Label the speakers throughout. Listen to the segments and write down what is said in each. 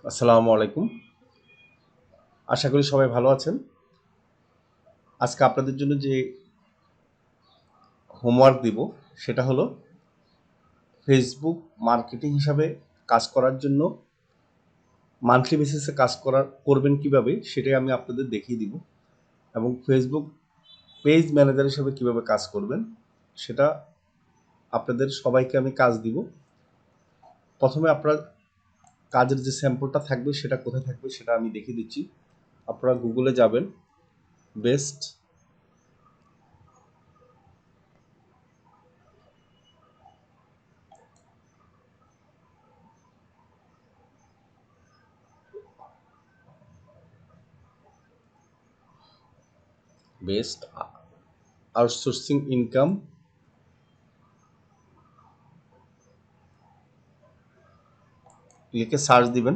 Speaker 1: আসসালামু আলাইকুম। আশা করি সবাই ভালো আছেন। আজকে আপনাদের জন্য যে হোমওয়ার্ক দিব সেটা হলো ফেসবুক মার্কেটিং হিসাবে কাজ করার জন্য মান্থলি বেসিসে কাজ করবেন কিভাবে সেটাই আমি আপনাদের দেখিয়ে দিব এবং ফেসবুক পেজ ম্যানেজার হিসাবে কিভাবে কাজ করবেন সেটা আপনাদের সবাইকে আমি কাজ দিব। প্রথমে আপনার কাজের যে স্যাম্পলটা থাকবে সেটা কোথায় থাকবে সেটা আমি দেখিয়ে দিচ্ছি। আপনারা গুগলে যাবেন, বেস্ট বেস্ট আউটসোর্সিং ইনকাম লিখে সার্চ দিবেন।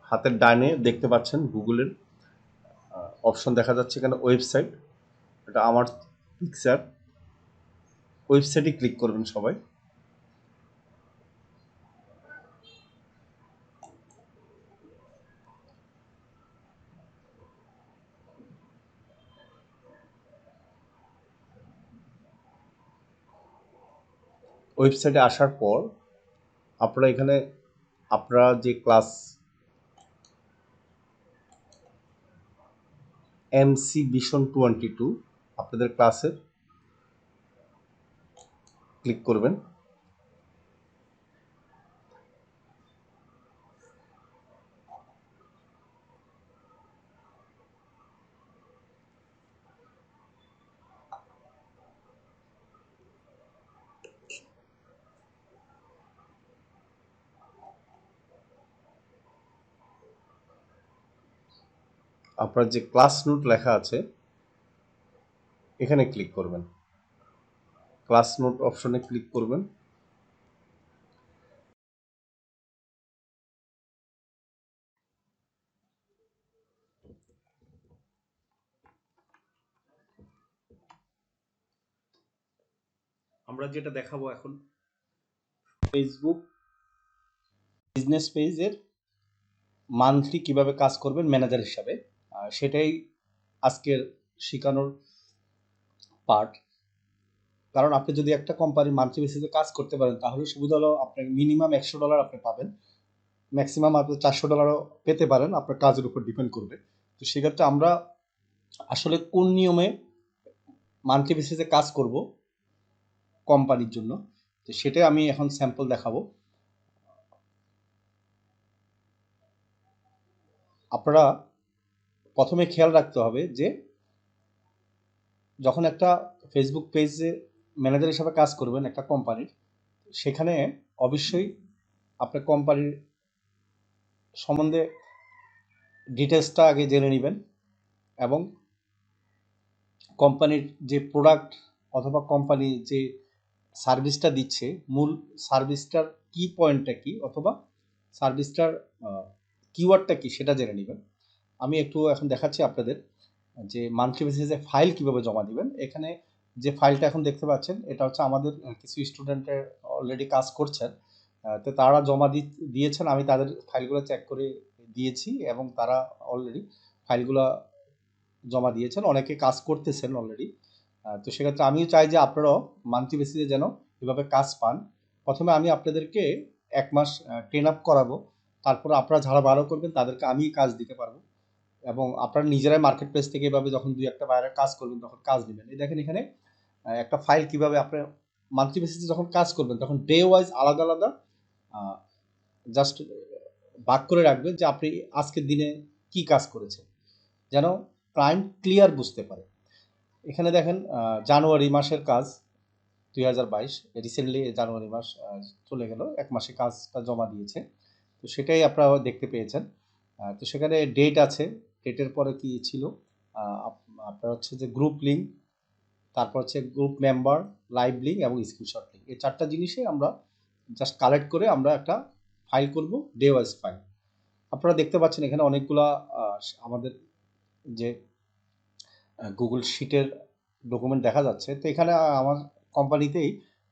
Speaker 1: হাতের ডানে দেখতে পাচ্ছেন গুগলের অপশন দেখা যাচ্ছে এখানে ওয়েবসাইট, এটা আমার পিকচার। ওয়েবসাইটে ক্লিক করবেন সবাই। ওয়েবসাইটে আসার পর আপনারা এখানে আপনারা যে ক্লাস এমসি ভিশন 22 আপনাদের ক্লাসের ক্লিক করবেন। আপনার যে ক্লাস নোট লেখা আছে এখানে ক্লিক করবেন। ক্লাস নোট অপশনে ক্লিক করবেন। আমরা যেটা দেখাবো এখন ফেসবুক বিজনেস পেজের মান্থলি কিভাবে কাজ করবেন ম্যানেজার হিসাবে, সেটাই আজকের শেখানোর পার্ট। কারণ আপনি যদি একটা কোম্পানির মান্থলি বেসিসে কাজ করতে পারেন তাহলে সুবিধা হলো আপনাকে মিনিমাম $100 আপনি পাবেন, ম্যাক্সিমাম আপনি $400 পেতে পারেন, আপনার কাজের উপর ডিপেন্ড করবে। তো সেক্ষেত্রে আমরা আসলে কোন নিয়মে মান্থলি বেসিসে কাজ করব কোম্পানির জন্য, তো সেটাই আমি এখন স্যাম্পল দেখাবো। আপনারা প্রথমে খেয়াল রাখতে হবে যে যখন একটা ফেসবুক পেজে ম্যানেজার হিসাবে কাজ করবেন একটা কোম্পানির, সেখানে অবশ্যই আপনার কোম্পানির সম্বন্ধে ডিটেলসটা আগে জেনে নেবেন এবং কোম্পানির যে প্রোডাক্ট অথবা কোম্পানি যে সার্ভিসটা দিচ্ছে মূল সার্ভিসটার কি পয়েন্টটা কি অথবা সার্ভিসটার কিওয়ার্ডটা কি সেটা জেনে নেবেন। আমি একটু এখন দেখাচ্ছি আপনাদের যে মান্থলি বেসিসে ফাইল কিভাবে জমা দিবেন। এখানে যে ফাইলটা এখন দেখতে পাচ্ছেন এটা হচ্ছে আমাদের কিছু স্টুডেন্টের অলরেডি কাজ করছেন, তো তারা জমা দিয়েছেন, আমি তাদের ফাইলগুলো চেক করে দিয়েছি এবং তারা অলরেডি ফাইলগুলো জমা দিয়েছেন, অনেকে কাজ করতেছেন অলরেডি। তো সেক্ষেত্রে আমিও চাই যে আপনারাও মান্থলি বেসিসে যেন এভাবে কাজ পান। প্রথমে আমি আপনাদেরকে 1 মাস ট্রেন আপ করাবো, তারপর আপনারা যারা ভালো করবেন তাদেরকে আমি কাজ দিতে পারবো এবং আপনারা নিজেরাই মার্কেট প্লেস থেকে এভাবে যখন 2-1টা বাইরে কাজ করবেন তখন কাজ নেবেন। এই দেখেন এখানে একটা ফাইল কিভাবে আপনার মান্থলি বেসিসে যখন কাজ করবেন তখন ডে ওয়াইজ আলাদা আলাদা জাস্ট ভাগ করে রাখবেন যে আপনি আজকের দিনে কি কাজ করেছেন, যেন ক্লায়েন্ট ক্লিয়ার বুঝতে পারে। এখানে দেখেন জানুয়ারি মাসের কাজ 2022, রিসেন্টলি জানুয়ারি মাস চলে গেল, 1 মাসে কাজটা জমা দিয়েছে, তো সেটাই আপনারা দেখতে পেয়েছেন। তো সেখানে ডেট আছে, ডেটের পরে কি ছিল আপনার হচ্ছে যে গ্রুপ লিঙ্ক, তারপর হচ্ছে গ্রুপ মেম্বার, লাইভ লিঙ্ক এবং স্ক্রিনশট লিঙ্ক, এই 4টা জিনিসই আমরা জাস্ট কালেক্ট করে আমরা একটা ফাইল করব, ডে ওয়াইজ ফাইল। আপনারা দেখতে পাচ্ছেন এখানে অনেকগুলা আমাদের যে গুগল শিটের ডকুমেন্ট দেখা যাচ্ছে। তো এখানে আমার কোম্পানিতেই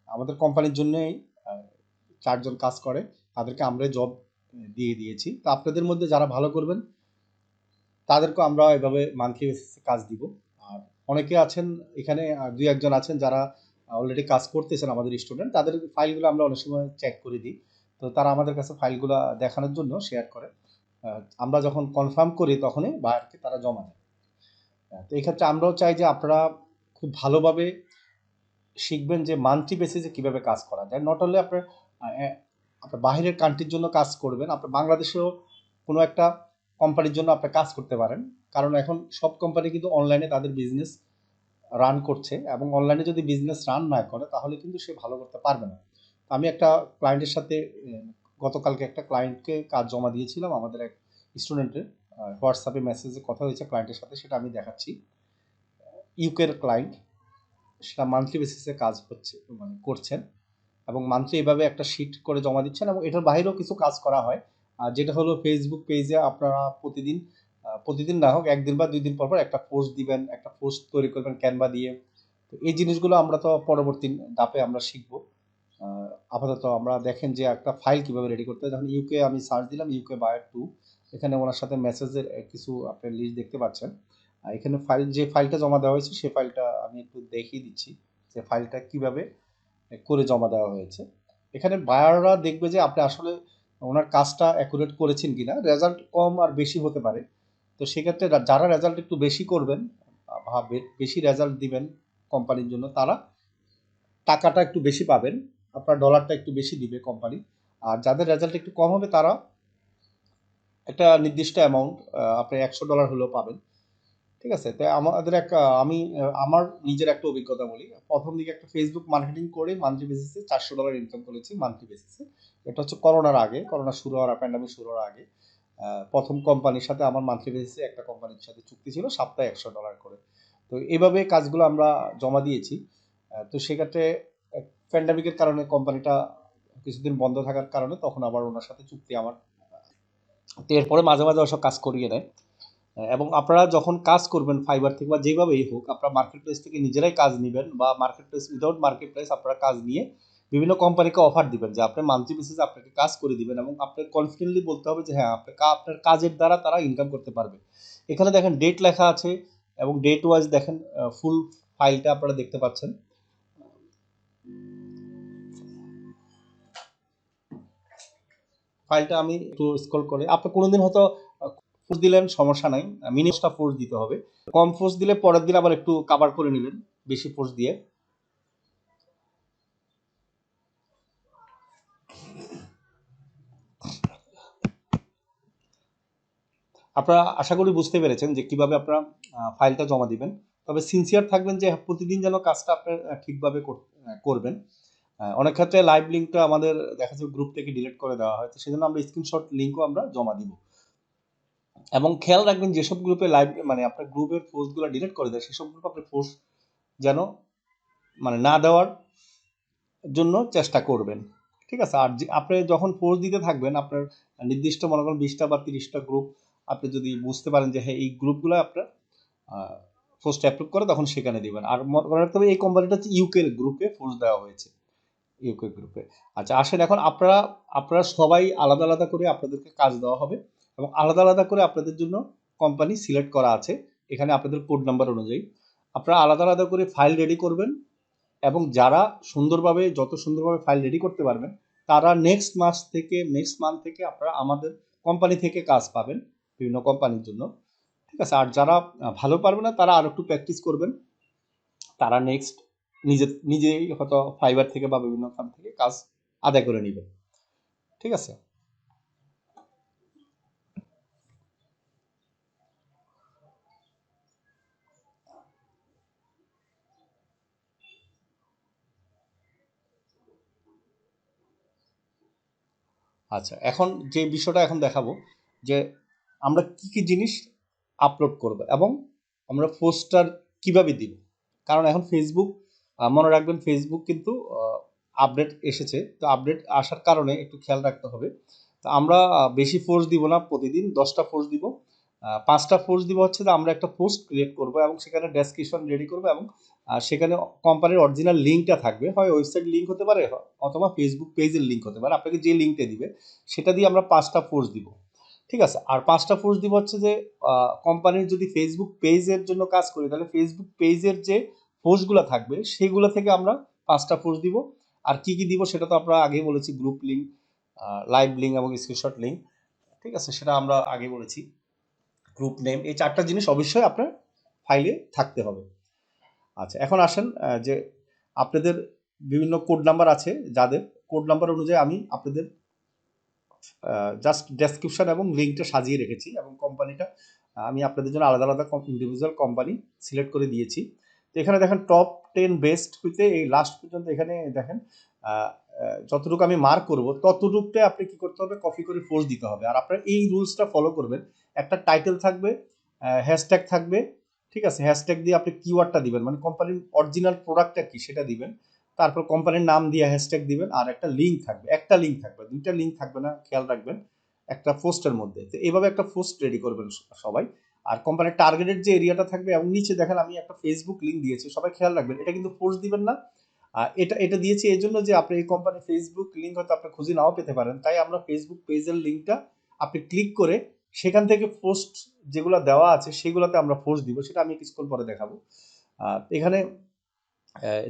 Speaker 1: আমাদের কোম্পানির জন্যই 4 জন কাজ করে, তাদেরকে আমরা জব দিয়ে দিয়েছি। তো আপনাদের মধ্যে যারা ভালো করবেন তাদেরকেও আমরা এভাবে মান্থলি বেসিসে কাজ দিব। আর অনেকে আছেন এখানে, 2-1 জন আছেন যারা অলরেডি কাজ করতেছেন আমাদের স্টুডেন্ট, তাদের ফাইলগুলো আমরা অনেক সময় চেক করে দিই। তো তারা আমাদের কাছে ফাইলগুলো দেখানোর জন্য শেয়ার করে। আমরা যখন কনফার্ম করি তখনই বায়ারকে তারা জমা দেয়। তো এই ক্ষেত্রে আমরাও চাই যে আপনারা খুব ভালোভাবে শিখবেন যে মান্থলি বেসিসে কিভাবে কাজ করা যায়। নট অনলি আপনার আপনার বাহিরের কান্ট্রির জন্য কাজ করবেন, আপনার বাংলাদেশেও কোনো একটা কোম্পানির জন্য আপনি কাজ করতে পারেন। কারণ এখন সব কোম্পানি কিন্তু অনলাইনে তাদের বিজনেস রান করছে, এবং অনলাইনে যদি বিজনেস রান না করে তাহলে কিন্তু সে ভালো করতে পারবে না। আমি একটা ক্লায়েন্টের সাথে গতকালকে একটা ক্লায়েন্টকে কাজ জমা দিয়েছিলাম, আমাদের এক স্টুডেন্টের হোয়াটসঅ্যাপে মেসেজে কথা হয়েছে ক্লায়েন্টের সাথে, সেটা আমি দেখাচ্ছি। ইউকের ক্লায়েন্ট, সেটা মান্থলি বেসিসে কাজ হচ্ছে মানে করছেন, এবং মান্থলি এভাবে একটা শিট করে জমা দিচ্ছেন, এবং এটার বাইরেও কিছু কাজ করা হয়। যেটা হলো ফেসবুক পেজে আপনারা প্রতিদিন না হোক 1 দিন বা 2 দিন পর পর একটা পোস্ট দিবেন, একটা পোস্ট তৈরি করবেন ক্যানভা দিয়ে। তো এই জিনিসগুলো আমরা তো পরবর্তী ধাপে আমরা শিখবো। আপাতত আমরা দেখেন যে একটা ফাইল কিভাবে রেডি করতে হয়। যখন ইউকে আমি সার্চ দিলাম ইউকে বায়ার 2, এখানে ওনার সাথে মেসেজের কিছু আপনি লিস্ট দেখতে পাচ্ছেন। এখানে যে ফাইলটা জমা দেওয়া হয়েছে সেই ফাইলটা আমি একটু দেখিয়ে দিচ্ছি যে ফাইলটা কিভাবে করে জমা দেওয়া হয়েছে। এখানে বায়াররা দেখবে যে আপনি আসলে ওনার কাজটা অ্যাকুরেট করেছেন কিনা। রেজাল্ট কম আর বেশি হতে পারে। তো সেক্ষেত্রে যারা রেজাল্ট একটু বেশি করবেন বা বেশি রেজাল্ট দিবেন কোম্পানির জন্য, তারা টাকাটা একটু বেশি পাবেন, আপনার ডলারটা একটু বেশি দিবে কোম্পানি। আর যাদের রেজাল্ট একটু কম হবে তারা একটা নির্দিষ্ট অ্যামাউন্ট, আপনি $100 হলেও পাবেন। ঠিক আছে? তো আমাদের আমি আমার নিজের একটা অভিজ্ঞতা বলি। প্রথম দিকে একটা ফেসবুক মার্কেটিং করে মান্থলি বেসিসে $400 ইনকাম করেছি মান্থলি বেসিসে। এটা হচ্ছে করোনার আগে, করোনা শুরু হওয়ার প্যান্ডামিক শুরু হওয়ার আগে। প্রথম কোম্পানির সাথে আমার মান্থলি বেসিসে একটা কোম্পানির সাথে চুক্তি ছিল, সপ্তাহে $100 করে। তো এভাবে কাজগুলো আমরা জমা দিয়েছি। তো সেক্ষেত্রে প্যান্ডামিকের কারণে কোম্পানিটা কিছুদিন বন্ধ থাকার কারণে তখন আবার ওনার সাথে চুক্তি আমার। তো এরপরে মাঝে মাঝে ওসব কাজ করিয়ে নেয়। এবং আপনারা যখন কাজ করবেন ফাইবার থেকে বা যেভাবেই হোক, আপনারা মার্কেট প্লেস থেকে নিজেরাই কাজ নেবেন, বা market place without market place আপনারা কাজ নিয়ে বিভিন্ন কোম্পানিকে অফার দিবেন যে আপনি মান্থলি বেসিসে আপনাকে কাজ করে দিবেন, এবং আপনার কনফিডেন্টলি বলতে হবে যে হ্যাঁ আপনার কাজের দ্বারা তারা ইনকাম করতে পারবে। এখানে দেখেন ডেট লেখা আছে, এবং ডেট ওয়াইজ দেখেন ফুল ফাইলটা আপনারা দেখতে পাচ্ছেন। ফাইলটা আমি একটু স্ক্রল করে, আপনি কোনোদিন হয়তো ফোর্স দিলেন সমস্যা নাই, মিনিমামটা ফোর্স দিতে হবে। কম ফোর্স দিলে পরের দিন আবার একটু কাভার করে নেবেন বেশি ফোর্স দিয়ে। আপনারা আশা করি বুঝতে পেরেছেন যে কিভাবে আপনারা ফাইলটা জমা দিবেন। তবে সিনসিয়ার থাকবেন যে প্রতিদিন যেন কাজটা আপনার ঠিকভাবে করবেন। অনেক ক্ষেত্রে লাইভ লিঙ্কটা আমাদের দেখা যাচ্ছে গ্রুপ থেকে ডিলিট করে দেওয়া হয়, তো সেজন্য আমরা স্ক্রিনশট লিঙ্কও আমরা জমা দিব। এবং খেয়াল রাখবেন যেসব গ্রুপে লাইভ মানে আপনার গ্রুপের পোস্টগুলো ডিলিট করে দেয়, সেসব গ্রুপে আপনার পোস্ট যেন মানে না দেওয়ার জন্য চেষ্টা করবেন। ঠিক আছে? আর আপনি যখন পোস্ট দিতে থাকবেন, আপনার নির্দিষ্ট মনে করেন 20টা বা 30টা গ্রুপ আপনি যদি বুঝতে পারেন যে হ্যাঁ এই গ্রুপগুলো আপনার পোস্ট অ্যাপ্রুভ করে, তখন সেখানে দিবেন। আর মনে রাখতে হবে এই কোম্পানিটা হচ্ছে ইউকের গ্রুপে পোস্ট দেওয়া হয়েছে, ইউকে গ্রুপে। আচ্ছা আসেন, এখন আপনারা সবাই আলাদা আলাদা করে আপনাদেরকে কাজ দেওয়া হবে, এবং আলাদা আলাদা করে আপনাদের জন্য কোম্পানি সিলেক্ট করা আছে এখানে আপনাদের কোড নাম্বার অনুযায়ী। আপনারা আলাদা আলাদা করে ফাইল রেডি করবেন, এবং যারা যত সুন্দরভাবে ফাইল রেডি করতে পারবেন তারা নেক্সট মান্থ থেকে আপনারা আমাদের কোম্পানি থেকে কাজ পাবেন বিভিন্ন কোম্পানির জন্য। ঠিক আছে? আর যারা ভালো পারবে না তারা আর একটু প্র্যাকটিস করবেন, তারা নেক্সট নিজেই হয়তো ফাইবার থেকে বা বিভিন্ন ফার্ম থেকে কাজ আদায় করে নেবেন। ঠিক আছে? আচ্ছা, এখন যে বিষয়টা এখন দেখাবো যে আমরা কি কি জিনিস আপলোড করব, এবং আমরা পোস্টার কিভাবে দিব। কারণ এখন ফেসবুক, মনে রাখবেন ফেসবুক কিন্তু আপডেট এসেছে, তো আপডেট আসার কারণে একটু খেয়াল রাখতে হবে। তো আমরা বেশি ফোর্স দিব না, প্রতিদিন 10টা ফোর্স দিব। 5টা ফোর্স দিব হচ্ছে যে আমরা একটা পোস্ট ক্রিয়েট করব এবং সেখানে ডেসক্রিপশন রেডি করব, এবং আর সেখানে কোম্পানির অরিজিনাল লিঙ্কটা থাকবে, হয় ওয়েবসাইট লিঙ্ক হতে পারে অথবা ফেসবুক পেজের লিঙ্ক হতে পারে। আপনাকে যে লিঙ্কটা দিবে সেটা দিয়ে আমরা 5টা ফোর্স দিব, ঠিক আছে। আর 5টা ফোর্স দিব হচ্ছে যে কোম্পানির যদি ফেসবুক পেজের জন্য কাজ করি তাহলে ফেসবুক পেজের যে ফোর্সগুলো থাকবে সেগুলো থেকে আমরা 5টা ফোর্স দিব। আর কি কি দিব সেটা তো আমরা আগেই বলেছি, গ্রুপ লিঙ্ক, লাইভ লিঙ্ক এবং স্ক্রিনশট লিঙ্ক, ঠিক আছে, সেটা আমরা আগে বলেছি। গ্রুপ নেম, এই 4টা জিনিস অবশ্যই আপনার ফাইলে থাকতে হবে। আচ্ছা, এখন আসেন যে আপনাদের বিভিন্ন কোড নাম্বার আছে, যাদের কোড নাম্বার অনুযায়ী আমি আপনাদের জাস্ট ডেসক্রিপশন এবং লিঙ্কটা সাজিয়ে রেখেছি, এবং কোম্পানিটা আমি আপনাদের জন্য আলাদা আলাদা ইন্ডিভিজুয়াল কোম্পানি সিলেক্ট করে দিয়েছি। তো এখানে দেখেন টপ 10 বেস্ট হইতে এই লাস্ট পর্যন্ত এখানে দেখেন যতটুকু আমি মার্ক করব ততটুকুতে আপনি কি করতে হবে, কপি করে ফোর্স দিতে হবে। আর আপনার এই রুলসটা ফলো করবেন। একটা টাইটেল থাকবে, হ্যাশট্যাগ থাকবে, ঠিক আছে, হ্যাশট্যাগ দিয়ে আপনি কিওয়ার্ডটা দিবেন, মানে কোম্পানির অরিজিনাল প্রোডাক্টটা কি সেটা দিবেন, তারপর কোম্পানির নাম দিয়ে হ্যাশট্যাগ দিবেন, আর একটা লিঙ্ক থাকবে, একটা লিঙ্ক থাকবে, দুইটা লিঙ্ক থাকবে না, খেয়াল রাখবেন একটা পোস্টের মধ্যে। তো এইভাবে একটা পোস্ট রেডি করবেন সবাই। আর কোম্পানির টার্গেটের যে এরিয়াটা থাকবে, এবং নিচে দেখেন আমি একটা ফেসবুক লিঙ্ক দিয়েছি, সবাই খেয়াল রাখবেন এটা কিন্তু পোস্ট দিবেন না। এটা এটা দিয়েছি এই জন্য যে আপনি এই কোম্পানির ফেসবুক লিঙ্ক হয়তো আপনি খুঁজে নাও পেতে পারেন, তাই আমরা ফেসবুক পেজের লিঙ্কটা আপনি ক্লিক করে সেখান থেকে পোস্ট যেগুলো দেওয়া আছে সেগুলোতে আমরা পোস্ট দিব, সেটা আমি কিছুক্ষণ পরে দেখাবো। এখানে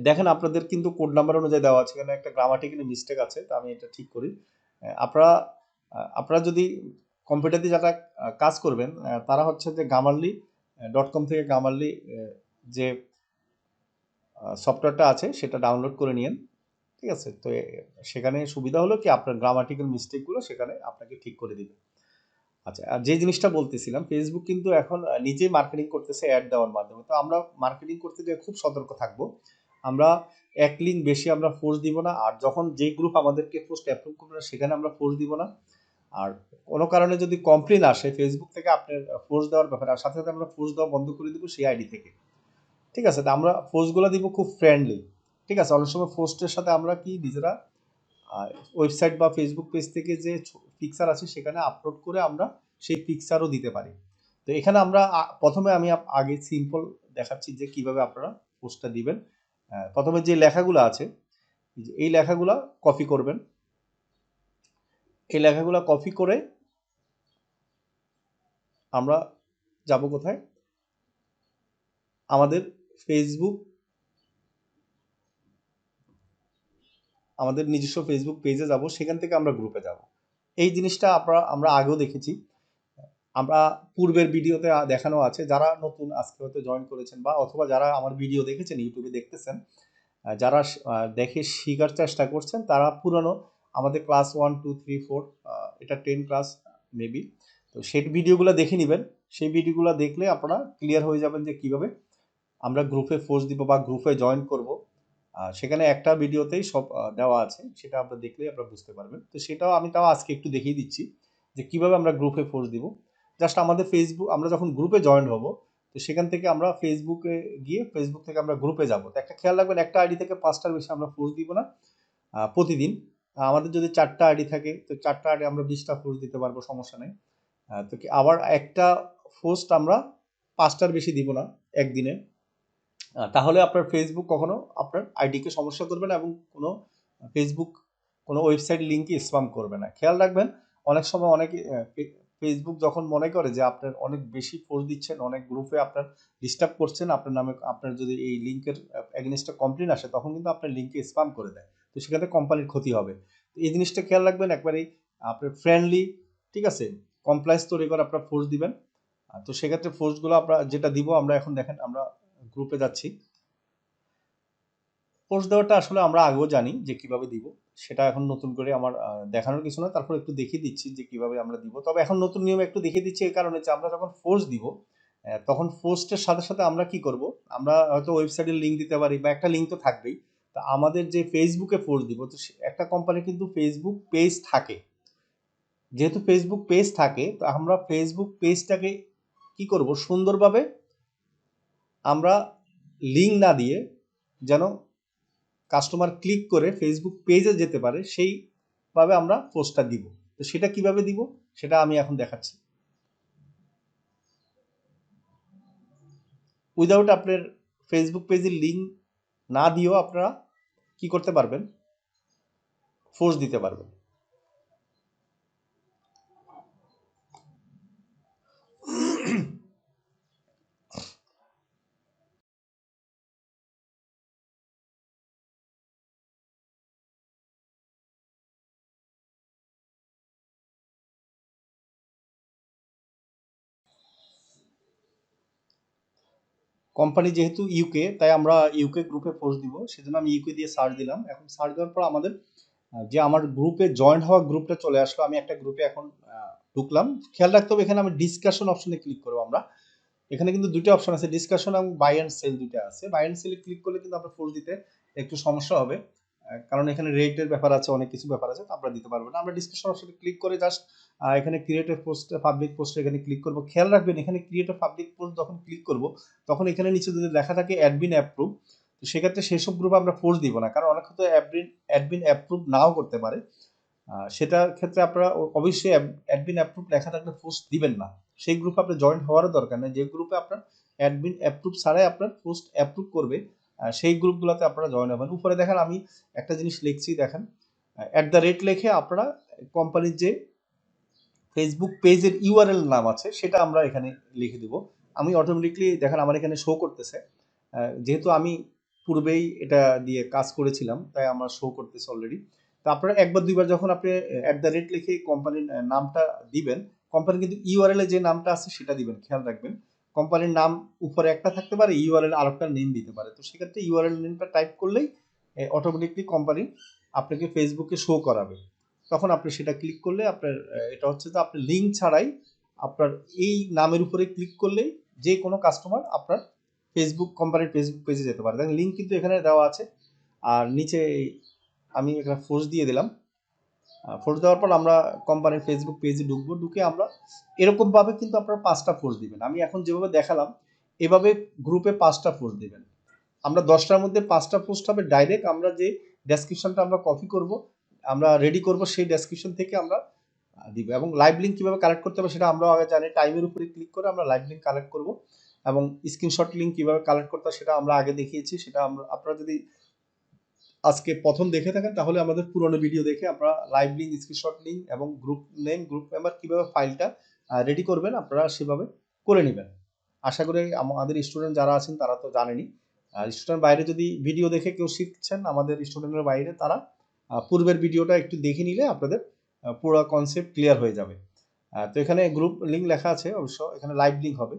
Speaker 1: দেখেন আপনাদের কিন্তু কোড নাম্বার অনুযায়ী দেওয়া আছে, এখানে একটা গ্রামাটিক্যালি মিস্টেক আছে, তো আমি এটা ঠিক করি। আপনারা আপনারা যদি কম্পিউটার দিয়ে যারা কাজ করবেন তারা হচ্ছে যে gamarly.com থেকে গামারলি যে সফটওয়্যারটা আছে সেটা ডাউনলোড করে নিন, ঠিক আছে। তো সেখানে সুবিধা হলো কি আপনার গ্রামাটিক্যাল মিস্টেকগুলো সেখানে আপনাকে ঠিক করে দিবে। আচ্ছা, আর যে জিনিসটা বলতেছিলাম, ফেসবুক কিন্তু এখন নিজেই মার্কেটিং করতেছে অ্যাড দেওয়ার মাধ্যমে। তো আমরা মার্কেটিং করতে গিয়ে খুব সতর্ক থাকবো। আমরা এক লিঙ্ক বেশি আমরা ফোর্স দিব না, আর যখন যে গ্রুপ আমাদেরকে পোস্ট অ্যাপ্রুভ করবে না সেখানে আমরা ফোর্স দিব না। আর কোনো কারণে যদি কমপ্লেন আসে ফেসবুক থেকে আপনার ফোর্স দেওয়ার ব্যাপারে, আর সাথে সাথে আমরা ফোর্স দেওয়া বন্ধ করে দিব সেই আইডি থেকে, ঠিক আছে। তো আমরা ফোর্সগুলো দিব খুব ফ্রেন্ডলি, ঠিক আছে। অনেক সময় পোস্টের সাথে আমরা কি নিজেরা ওয়েবসাইট বা ফেসবুক পেজ থেকে যে পিকচার আছে সেখানে আপলোড করে আমরা সেই পিকচারও দিতে পারি। তো এখানে আমরা প্রথমে আমি আগে সিম্পল দেখাচ্ছি যে কিভাবে আপনারা পোস্টটা দিবেন। প্রথমে যে লেখাগুলো আছে এই লেখাগুলো কপি করবেন। এই লেখাগুলো কপি করে আমরা যাব কোথায়, আমাদের ফেসবুক, আমাদের নিজস্ব ফেসবুক পেজে যাব, সেখান থেকে আমরা গ্রুপে যাব। এই জিনিসটা আমরা আগেও দেখেছি, আমরা পূর্বের ভিডিওতে দেখানো আছে। যারা নতুন আজকে হয়তো জয়েন করেছেন বা অথবা যারা আমার ভিডিও দেখেছেন ইউটিউবে দেখতেছেন, যারা দেখে শেখার চেষ্টা করছেন তারা পুরানো আমাদের ক্লাস 1 2 3 4 এটা 10 ক্লাস মেবি, তো সেই ভিডিওগুলো দেখে নেবেন। সেই ভিডিওগুলো দেখলে আপনারা ক্লিয়ার হয়ে যাবেন যে কিভাবে আমরা গ্রুপে ফোর্স দিব বা গ্রুপে জয়েন করব। সেখানে একটা ভিডিওতেই সব দেওয়া আছে, সেটা আপনারা দেখলেই আপনারা বুঝতে পারবেন। তো সেটাও আমি তাও আজকে একটু দেখিয়ে দিচ্ছি যে কিভাবে আমরা গ্রুপে ফোর্স দিব। জাস্ট আমাদের ফেসবুক, আমরা যখন গ্রুপে জয়েন হব তো সেখান থেকে আমরা ফেসবুকে গিয়ে ফেসবুক থেকে আমরা গ্রুপে যাব। তো একটা খেয়াল রাখবেন, একটা আইডি থেকে 5টার বেশি আমরা ফোর্স দিব না প্রতিদিন। আমাদের যদি 4টা আইডি থাকে তো 4টা আইডি আমরা 20টা ফোর্স দিতে পারবো, সমস্যা নেই। তো কি আবার একটা পোস্ট আমরা 5টার বেশি দিব না একদিনে। তাহলে আপনার ফেসবুক কখনো আপনার আইডিকে সমস্যা করবে না, এবং কোনো ফেসবুক কোনো ওয়েবসাইট লিঙ্কে স্প্যাম করবে না। খেয়াল রাখবেন, অনেক সময় অনেকে ফেসবুক যখন মনে করে যে আপনার অনেক বেশি পোস্ট দিচ্ছেন, অনেক গ্রুপে আপনার ডিস্টার্ব করছেন, আপনার নামে আপনার যদি এই লিঙ্কের এগেইনস্টে কমপ্লেন আসে তখন কিন্তু আপনার লিঙ্কে স্প্যাম করে দেয়। তো সেখানে কোম্পানির ক্ষতি হবে। তো এই জিনিসটা খেয়াল রাখবেন, একবারেই আপনার ফ্রেন্ডলি, ঠিক আছে, কমপ্লায়েন্স তৈরি করে আপনার ফোর্স দিবেন। তো সেক্ষেত্রে ফোর্সগুলো আমরা যেটা দিব, আমরা এখন দেখেন আমরা গ্রুপে যাচ্ছি। পোস্ট দেওয়াটা আসলে আমরা আগেও জানি যে কিভাবে দিব, সেটা এখন নতুন করে আমার দেখানোর কিছু না। তারপর একটু দেখিয়ে দিচ্ছি যে কিভাবে আমরা দিব। তবে এখন নতুন নিয়ম একটু দেখিয়ে দিচ্ছি এই কারণে যে আমরা যখন পোস্ট দিব তখন পোস্টের সাথে সাথে আমরা কি করব, আমরা হয়তো ওয়েবসাইটের লিঙ্ক দিতে পারি বা একটা লিঙ্ক তো থাকবেই। তা আমাদের যে ফেসবুকে পোস্ট দিব, তো একটা কোম্পানি কিন্তু ফেসবুক পেজ থাকে, যেহেতু ফেসবুক পেজ থাকে তো আমরা ফেসবুক পেজটাকে কি করব, সুন্দরভাবে আমরা লিঙ্ক না দিয়ে যেন কাস্টমার ক্লিক করে ফেসবুক পেজে যেতে পারে সেইভাবে আমরা পোস্টটা দিব। তো সেটা কিভাবে দিব সেটা আমি এখন দেখাচ্ছি। উইদাউট আপনার ফেসবুক পেজের লিঙ্ক না দিয়েও আপনারা কি করতে পারবেন, ফোর্স দিতে পারবেন। কোম্পানি যেহেতু ইউকে, তাই আমরা ইউকে গ্রুপে পোস্ট দিব, সেজন্য আমি ইউকে দিয়ে সার্চ দিলাম। এখন সার্চ দেওয়ার পর আমাদের যে আমার গ্রুপে জয়েন হওয়া গ্রুপটা চলে আসলো। আমি একটা গ্রুপে এখন ঢুকলাম। খেয়াল রাখতে হবে এখানে আমি ডিসকাশন অপশনে ক্লিক করবো। আমরা এখানে কিন্তু দুটো অপশন আছে, ডিসকাশন এবং বাই অ্যান্ড সেল দুটো আছে। বাই অ্যান্ড সেলে ক্লিক করলে কিন্তু আপনার ফোর্স দিতে একটু সমস্যা হবে, কারণ এখানে রেটের ব্যাপার আছে, অনেক কিছু ব্যাপার আছে, তো আমরা দিতে পারবো না। আমরা ডিসকাশন অপশনে ক্লিক করে জাস্ট এখানে ক্রিয়েটিভ পোস্ট, পাবলিক পোস্ট এখানে ক্লিক করব। খেয়াল রাখবেন এখানে ক্রিয়েটিভ পাবলিক পোস্ট যখন ক্লিক করব তখন এখানে নিচে যদি লেখা থাকে অ্যাডমিন অ্যাপ্রুভ, তো সেক্ষেত্রে সেসব গ্রুপে আমরা ফোর্স দিব না, কারণ অনেক ক্ষেত্রে অ্যাডমিন অ্যাপ্রুভ নাও করতে পারে। সেটার ক্ষেত্রে আপনারা অবশ্যই অ্যাডমিন অ্যাপ্রুভ লেখা থাকলে পোস্ট দিবেন না। সেই গ্রুপে আপনার জয়েন হওয়ারও দরকার নেই। যে গ্রুপে আপনার অ্যাডমিন অ্যাপ্রুভ ছাড়াই আপনার পোস্ট অ্যাপ্রুভ করবে, সেই গ্রুপগুলোতে আপনারা জয়েন হবেন। উপরে দেখেন আমি একটা জিনিস লিখছি, দেখেন @ লিখে আপনারা কোম্পানির যে ফেসবুক পেজের ইউআরএল নাম আছে সেটা আমরা এখানে লিখে দিব। আমি অটোমেটিকলি দেখেন আমার এখানে শো করতেছে, যেহেতু আমি পূর্বেই এটা দিয়ে কাজ করেছিলাম তাই আমার শো করতেছে অলরেডি। তো আপনারা একবার দুইবার যখন আপনি @ লিখে কোম্পানির নামটা দিবেন, কোম্পানি কিন্তু ইউআরএল এ যে নামটা আছে সেটা দিবেন, খেয়াল রাখবেন। কোম্পানির নাম উপরে একটা থাকতে পারে, ইউআরএল আরেকটা নেম দিতে পারে। তো সেক্ষেত্রে ইউআরএল নেমটা টাইপ করলেই অটোমেটিকলি কোম্পানি আপনাকে ফেসবুকে শো করাবে। তখন আপনি সেটা ক্লিক করলে আপনার এটা হচ্ছে যে আপনি লিঙ্ক ছাড়াই আপনার এই নামের উপরে ক্লিক করলেই যে কোনো কাস্টমার আপনার ফেসবুক কোম্পানির ফেসবুক পেজে যেতে পারে। দেখেন লিঙ্ক কিন্তু এখানে দেওয়া আছে, আর নিচে আমি এখানে ফোর্স দিয়ে দিলাম। ফোর্স দেওয়ার পর আমরা কোম্পানির ফেসবুক পেজে ঢুকবো। ঢুকে আমরা এরকমভাবে কিন্তু আপনার 5টা ফোর্স দিবেন। আমি এখন যেভাবে দেখালাম এভাবে গ্রুপে 5টা ফোর্স দিবেন। আমরা 10টার মধ্যে 5টা পোস্ট হবে ডাইরেক্ট। আমরা যে ডেসক্রিপশনটা আমরা কপি করব, আমরা রেডি করব, সেই ডেসক্রিপশন থেকে আমরা দিব। এবং লাইভ লিঙ্ক কিভাবে কালেক্ট করতে হবে সেটা আমরাও আগে জানি। টাইমের উপরে ক্লিক করে আমরা লাইভ লিঙ্ক কালেক্ট করব, এবং স্ক্রিনশট লিঙ্ক কিভাবে কালেক্ট করতে হয় সেটা আমরা আগে দেখিয়েছি। সেটা আমরা, আপনারা যদি আজকে প্রথম দেখে থাকেন তাহলে আমাদের পুরনো ভিডিও দেখে আপনারা লাইভ লিঙ্ক, স্ক্রিনশট লিঙ্ক এবং গ্রুপ নেম, গ্রুপ মেম্বার কিভাবে ফাইলটা রেডি করবেন আপনারা সেভাবে করে নেবেন। আশা করি আমাদের স্টুডেন্ট যারা আছেন তারা তো জানেনই। স্টুডেন্ট বাইরে যদি ভিডিও দেখে কেউ শিখছেন, আমাদের স্টুডেন্টের বাইরে, তারা পূর্বের ভিডিওটা একটু দেখে নিলে আপনাদের পুরো কনসেপ্ট ক্লিয়ার হয়ে যাবে। তো এখানে গ্রুপ লিঙ্ক লেখা আছে, অবশ্য এখানে লাইভ লিঙ্ক হবে।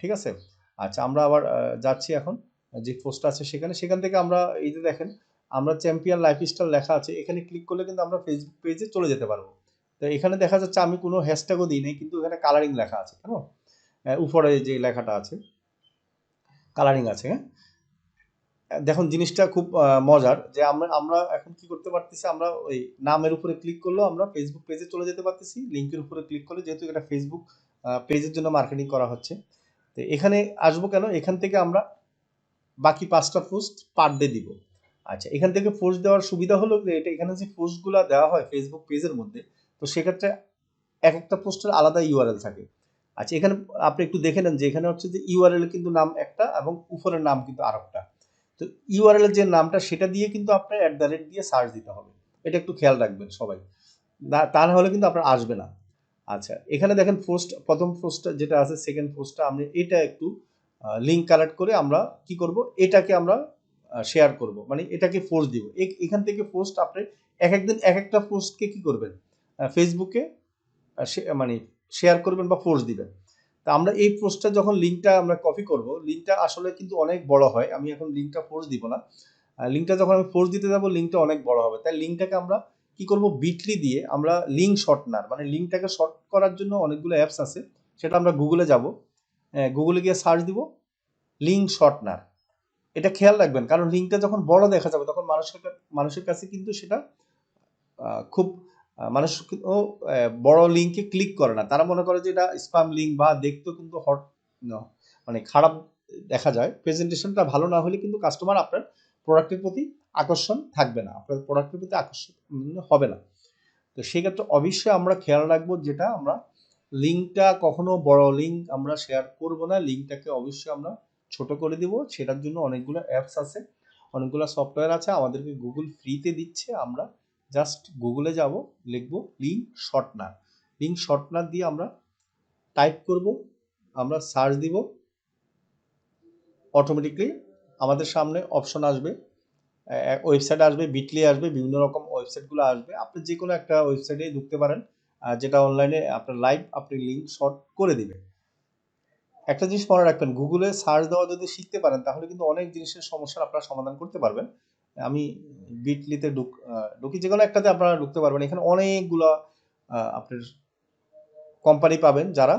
Speaker 1: ঠিক আছে। আচ্ছা, আমরা আবার যাচ্ছি এখন যে পোস্ট আছে সেখানে। সেখান থেকে আমরা এই যে দেখেন আমরা চ্যাম্পিয়ন লাইফস্টাইল লেখা আছে, এখানে ক্লিক করলে কিন্তু আমরা ফেসবুক পেজে চলে যেতে পারবো। তো এখানে দেখা যাচ্ছে আমি কোনো হ্যাশট্যাগও দিই নাই, কিন্তু এখানে কালারিং লেখা আছে, কেন উপরে যে লেখাটা আছে কালারিং আছে। হ্যাঁ, দেখুন জিনিসটা খুব মজার যে আমরা আমরা এখন কি করতে পারতেছি, আমরা ওই নামের উপরে ক্লিক করলেও আমরা ফেসবুক পেজে চলে যেতে পারতেছি। লিঙ্কের উপরে ক্লিক করলে, যেহেতু এটা ফেসবুক পেজের জন্য মার্কেটিং করা হচ্ছে, তো এখানে আসবো কেন, এখান থেকে আমরা বাকি 5টা পোস্ট পার ডে দিব। আচ্ছা, এখান থেকে পোস্ট দেওয়ার সুবিধা হলো যে এটা এখানে যে পোস্টগুলো দেওয়া হয় ফেসবুক পেজের মধ্যে, তো সেক্ষেত্রে এক একটা পোস্টের আলাদা ইউআরএল থাকে। আচ্ছা, এখানে আপনি একটু দেখে নেন যে এখানে হচ্ছে যে ইউআরএল কিন্তু নাম একটা এবং উপরের নাম কিন্তু আরেকটা। তো ইউআরএল এর যে নামটা সেটা দিয়ে কিন্তু আপনার @ দিয়ে সার্চ দিতে হবে। এটা একটু খেয়াল রাখবেন সবাই, না তা না হলে কিন্তু আপনার আসবে না। আচ্ছা, এখানে দেখেন পোস্ট, প্রথম পোস্টটা যেটা আছে, সেকেন্ড পোস্টটা আমরা এটা একটু লিঙ্ক কালেক্ট করে আমরা কি করব, এটাকে আমরা শেয়ার করব, মানে এটাকে ফোর্স দিব। এখান থেকে পোস্ট আপনি এক একদিন এক একটা পোস্টকে কি করবেন, ফেসবুকে মানে শেয়ার করবেন বা ফোর্স দিবেন। তা আমরা এই পোস্টটা যখন লিঙ্কটা আমরা কপি করব, লিঙ্কটা আসলে কিন্তু অনেক বড় হয়। আমি এখন লিঙ্কটা ফোর্স দিব না। লিঙ্কটা যখন আমি ফোর্স দিতে যাব লিঙ্কটা অনেক বড় হবে। তাই লিঙ্কটাকে আমরা কি করব, বিটলি দিয়ে আমরা লিঙ্ক শর্টনার, মানে লিঙ্কটাকে শর্ট করার জন্য অনেকগুলো অ্যাপস আছে, সেটা আমরা গুগলে যাব, গুগলে গিয়ে সার্চ দিব লিঙ্ক শর্টনার। এটা খেয়াল রাখবেন, কারণ লিঙ্কটা যখন বড় দেখা যাবে তখন মানুষের কাছে কিন্তু সেটা খুব মানুষ বড় লিঙ্কে ক্লিক করে না। তারা মনে করে যে এটা স্প্যাম লিঙ্ক বা দেখতেও কিন্তু হট, মানে খারাপ দেখা যায়। প্রেজেন্টেশনটা ভালো না হলে কিন্তু কাস্টমার আপনার প্রোডাক্টের প্রতি আকর্ষণ থাকবে না, আপনার প্রোডাক্টের প্রতি আকর্ষণ হবে না। তো সেক্ষেত্রে অবশ্যই আমরা খেয়াল রাখবো, যেটা আমরা লিঙ্কটা কখনো বড় লিঙ্ক আমরা শেয়ার করব না। লিঙ্কটাকে অবশ্যই আমরা ছোট করে দিব। সেটার জন্য অনেকগুলো অ্যাপস আছে, অনেকগুলো সফটওয়্যার আছে, আমাদেরকে গুগল ফ্রিতে দিচ্ছে। আমরা জাস্ট গুগলে যাব, লিখব লিঙ্ক শর্টনার। লিঙ্ক শর্টনার দিয়ে আমরা টাইপ করব, আমরা সার্চ দিব, অটোমেটিকলি আমাদের সামনে অপশন আসবে, ওয়েবসাইট আসবে, বিটলি আসবে, বিভিন্ন রকম ওয়েবসাইটগুলো আসবে। আপনি যে কোনো একটা ওয়েবসাইটে ঢুকতে পারেন, যেটা অনলাইনে আপনার লাইভ আপনি লিঙ্ক শর্ট করে দিবে। একটা জিনিস মনে রাখবেন, গুগলে সার্চ দেওয়া যদি শিখতে পারেন তাহলে কিন্তু অনেক জিনিসের সমস্যার আপনারা সমাধান করতে পারবেন। আমি বিটলিতে ঢুকি, যে কোনো একটাতে আপনারা ঢুকতে পারবেন। এখানে অনেকগুলা আপনার কোম্পানি পাবেন যারা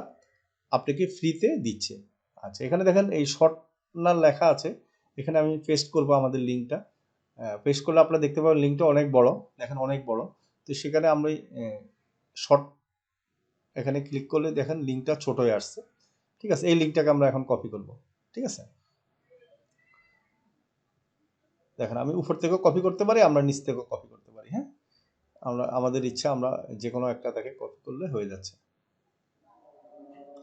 Speaker 1: আপনাকে ফ্রিতে দিচ্ছে। আচ্ছা, এখানে দেখেন এই শর্টনার লেখা আছে, এখানে আমি পেস্ট করব আমাদের লিঙ্কটা। পেস্ট করলে আপনারা দেখতে পাবেন লিঙ্কটা অনেক বড়, দেখেন অনেক বড়। তো সেখানে আমরা শর্ট এখানে ক্লিক করলে দেখেন লিঙ্কটা ছোট হয়ে আসছে। ঠিক আছে, এই লিঙ্কটাকে আমরা এখন কপি করব। ঠিক আছে, দেখেন আমি উপর থেকেও কপি করতে পারি, আমরা নিচ থেকেও কপি করতে পারি। হ্যাঁ, আমরা আমাদের ইচ্ছা আমরা যে কোনো একটা থেকে কপি করলে হয়ে যাচ্ছে।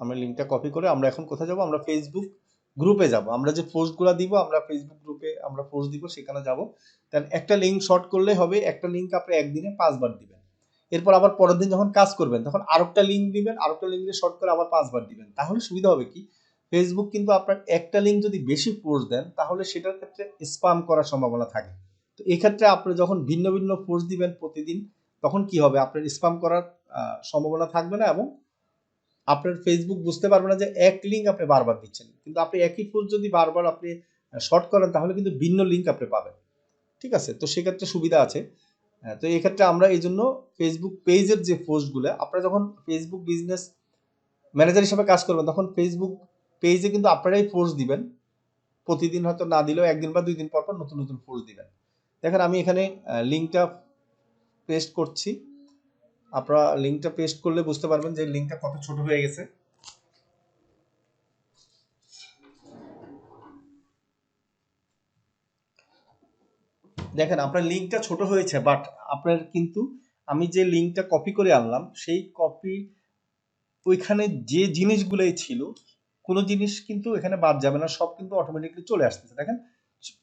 Speaker 1: আমরা লিঙ্কটা কপি করে আমরা এখন কোথায় যাব, আমরা ফেসবুক গ্রুপে যাব। আমরা যে পোস্টগুলো দিব, আমরা ফেসবুক গ্রুপে আমরা পোস্ট দিব, সেখানে যাব। তাহলে একটা লিঙ্ক শর্ট করলে হবে, একটা লিঙ্ক আপনি একদিনে 5 বার দিবেন। এরপর আবার পরের দিন যখন কাজ করবেন তখন আরেকটা লিঙ্ক দিবেন, আরেকটা লিঙ্কে শর্ট করে আবার 5 বার দিবেন। তাহলে সুবিধা হবে কি, ফেসবুক কিন্তু আপনার একটা লিঙ্ক যদি বেশি পোস্ট দেন তাহলে সেটার ক্ষেত্রে স্প্যাম করার সম্ভাবনা থাকে। তো এই ক্ষেত্রে আপনি যখন ভিন্ন ভিন্ন পোস্ট দিবেন প্রতিদিন, তখন কি হবে, আপনার স্প্যাম করার সম্ভাবনা থাকবে না, এবং আপনার ফেসবুক বুঝতে পারবে না যে এক লিঙ্ক আপনি বারবার দিচ্ছেন। কিন্তু আপনি একই পোস্ট যদি বারবার আপনি শর্ট করেন তাহলে কিন্তু ভিন্ন লিঙ্ক আপনি পাবেন। ঠিক আছে, তো সেক্ষেত্রে সুবিধা আছে। তো এই ক্ষেত্রে আমরা এই জন্য ফেসবুক পেজের যে পোস্টগুলো, আপনারা যখন ফেসবুক বিজনেস ম্যানেজার হিসেবে কাজ করবেন তখন ফেসবুক পেজে কিন্তু আপনারাই পোস্ট দিবেন। প্রতিদিন হয়তো না দিলেও একদিন বা 2 দিন পর পর নতুন নতুন পোস্ট দিবেন। দেখেন আমি এখানে লিঙ্কটা পেস্ট করছি। আপনারা লিঙ্কটা পেস্ট করলে বুঝতে পারবেন যে লিঙ্কটা কত ছোট হয়ে গেছে। দেখেন আপনার লিঙ্কটা ছোট হয়েছে, বাট আপনার কিন্তু আমি যে লিঙ্কটা কপি করে আনলাম সেই কপি ওইখানে যে জিনিসগুলোই ছিল কোনো জিনিস কিন্তু এখানে বাদ যাবে না, সব কিন্তু অটোমেটিকলি চলে আসতেছে। দেখেন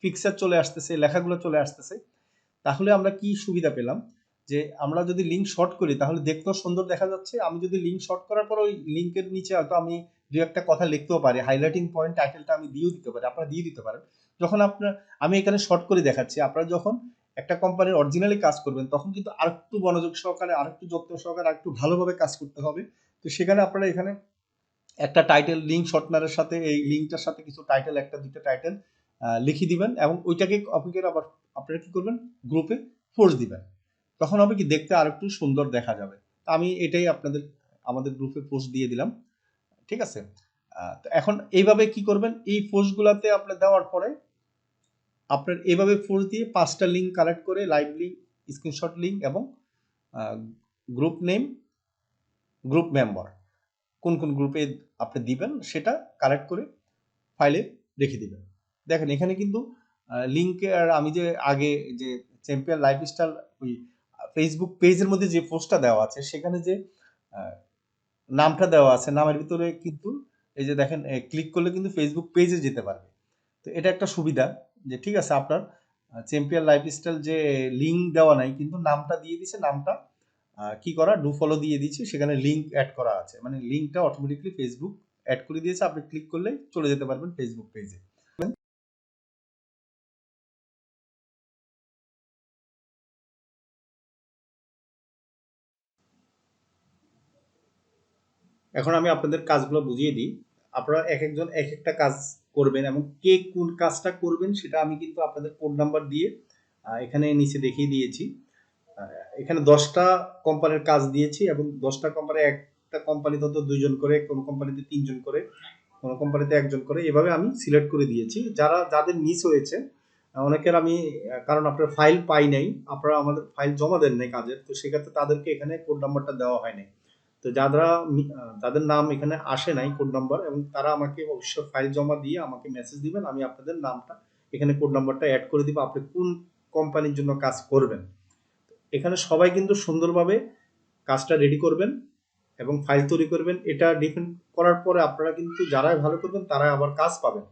Speaker 1: পিকচার চলে আসতেছে, লেখাগুলো চলে আসতেছে। তাহলে আমরা কি সুবিধা পেলাম, যে আমরা যদি লিঙ্ক শর্ট করি তাহলে দেখতেও সুন্দর দেখা যাচ্ছে। আমি যদি লিঙ্ক শর্ট করার পর ওই লিঙ্কের নিচে হয়তো আমি দু একটা কথা লিখতেও পারি, হাইলাইটিং পয়েন্ট টাইটেলটা আমি দিয়েও দিতে পারি, আপনারা দিয়ে দিতে পারেন। যখন আপনার আমি এখানে শর্ট করে দেখাচ্ছি, আপনারা যখন একটা কোম্পানির অরিজিনালি কাজ করবেন তখন কিন্তু আরেকটু মনোযোগ সহকারে, আরেকটু যত্ন সহকারে, আরেকটু ভালোভাবে কাজ করতে হবে। তো সেখানে আপনারা এখানে একটা টাইটেল লিঙ্ক শর্টনারের সাথে এই লিঙ্কটার সাথে কিছু টাইটেল, একটা দুটো টাইটেল লিখে দিবেন, এবং ওইটাকে কপি করে আবার আপনারা কি করবেন, গ্রুপে পোস্ট দিবেন। তখন হবে কি, দেখতে আরেকটু সুন্দর দেখা যাবে। আমি এটাই আপনাদের আমাদের গ্রুপে পোস্ট দিয়ে দিলাম। ঠিক আছে, তো এখন এইভাবে কি করবেন, এই পোস্টগুলোতে আপনার দেওয়ার পরে আপনার এইভাবে পোস্ট দিয়ে 5টা লিঙ্ক কালেক্ট করে, লাইভ লিঙ্ক, স্ক্রিনশট লিঙ্ক এবং গ্রুপ নেম, গ্রুপ মেম্বার, কোন কোন গ্রুপে আপনি দিবেন সেটা কালেক্ট করে ফাইলে রেখে দিবেন। দেখেন এখানে কিন্তু লিঙ্কে, আর আমি যে আগে যে চ্যাম্পিয়ন লাইফস্টাইল ওই ফেসবুক পেজের মধ্যে যে পোস্টটা দেওয়া আছে সেখানে যে নামটা দেওয়া আছে, নামের ভিতরে কিন্তু এই যে দেখেন ক্লিক করলে কিন্তু ফেসবুক পেজে যেতে পারবে। তো এটা একটা সুবিধা, যে ঠিক আছে আপনার চ্যাম্পিয়ন লাইফস্টাইল যে লিঙ্ক দেওয়া নাই কিন্তু নামটা দিয়ে দিছে, নামটা কি করা, ডু ফলো দিয়ে দিচ্ছি, সেখানে লিঙ্ক অ্যাড করা আছে, মানে লিঙ্কটা অটোমেটিকলি ফেসবুক অ্যাড করে দিয়েছে। আপনি ক্লিক করলে চলে যেতে পারবেন ফেসবুক পেজে। এখন আমি আপনাদের কাজগুলো বুঝিয়ে দিই। আপনারা এক একজন এক একটা কাজ করবেন, এবং কে কোন কাজটা করবেন সেটা আমি কিন্তু আপনাদের কোড নাম্বার দিয়ে এখানে নিচে দেখিয়ে দিয়েছি। এখানে 10টা কোম্পানির কাজ দিয়েছি, এবং 10টা কোম্পানি, একটা কোম্পানিতে হয়তো 2জন করে, কোনো কোম্পানিতে 3জন করে, কোনো কোম্পানিতে 1জন করে, এভাবে আমি সিলেক্ট করে দিয়েছি। যাদের মিস হয়েছে, অনেকের আমি কারণ আপনার ফাইল পাই নাই, আপনারা আমাদের ফাইল জমা দেন নাই কাজের, তো সেক্ষেত্রে তাদেরকে এখানে কোড নাম্বারটা দেওয়া হয় নাই। তো যাদের নাম এখানে আসে নাই কোড নাম্বার, এবং তারা আমাকে অবশ্যই ফাইল জমা দিয়ে আমাকে মেসেজ দিবেন, আমি আপনাদের নামটা এখানে কোড নাম্বারটা অ্যাড করে দিব, আপনি কোন কোম্পানির জন্য কাজ করবেন। এখানে সবাই কিন্তু সুন্দরভাবে কাজটা রেডি করবেন এবং ফাইল তৈরি করবেন। এটা ডিফেন্ড করার পরে আপনারা কিন্তু যারাই ভালো করবেন তারাই আবার কাজ পাবেন।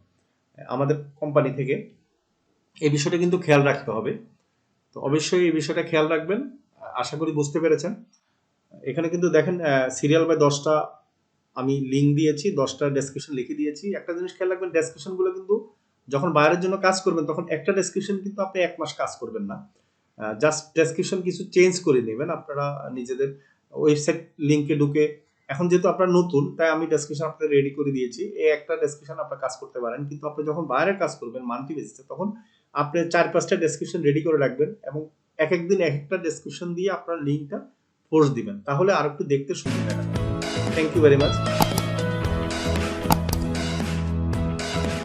Speaker 1: আমাদের কোম্পানি থেকে, এই বিষয়টা কিন্তু খেয়াল রাখতে হবে। তো অবশ্যই এই বিষয়টা খেয়াল রাখবেন। আশা করি বুঝতে পেরেছেন। এখানে কিন্তু দেখেন সিরিয়াল বাই 10টা আমি লিঙ্ক দিয়েছি, 10টা ডেসক্রিপশন লিখে দিয়েছি। একটা জিনিস খেয়াল রাখবেন, ডেসক্রিপশনগুলো কিন্তু যখন বায়ারের জন্য কাজ করবেন তখন একটা ডেসক্রিপশন কিন্তু আপনি 1 মাস কাজ করবেন না। জাস্ট ডেসক্রিপশন কিছু চেঞ্জ করে নেবেন আপনারা নিজেদের ওয়েবসাইট লিংকে ঢুকে। এখন যেহেতু আপনারা নতুন, তাই আমি ডেসক্রিপশন আপনাদের রেডি করে দিয়েছি। এই একটা ডেসক্রিপশন আপনারা কাজ করতে পারেন, কিন্তু আপনি যখন বাইরের কাজ করবেন মান্থলি বেসিসে, তখন আপনি 4-5টা ডেসক্রিপশন রেডি করে রাখবেন এবং এক এক দিন এক একটা ডেসক্রিপশন দিয়ে আপনার লিঙ্কটা পোস্ট দিবেন, তাহলে আর একটু দেখতে সুবিধা হবে। Thank you very much.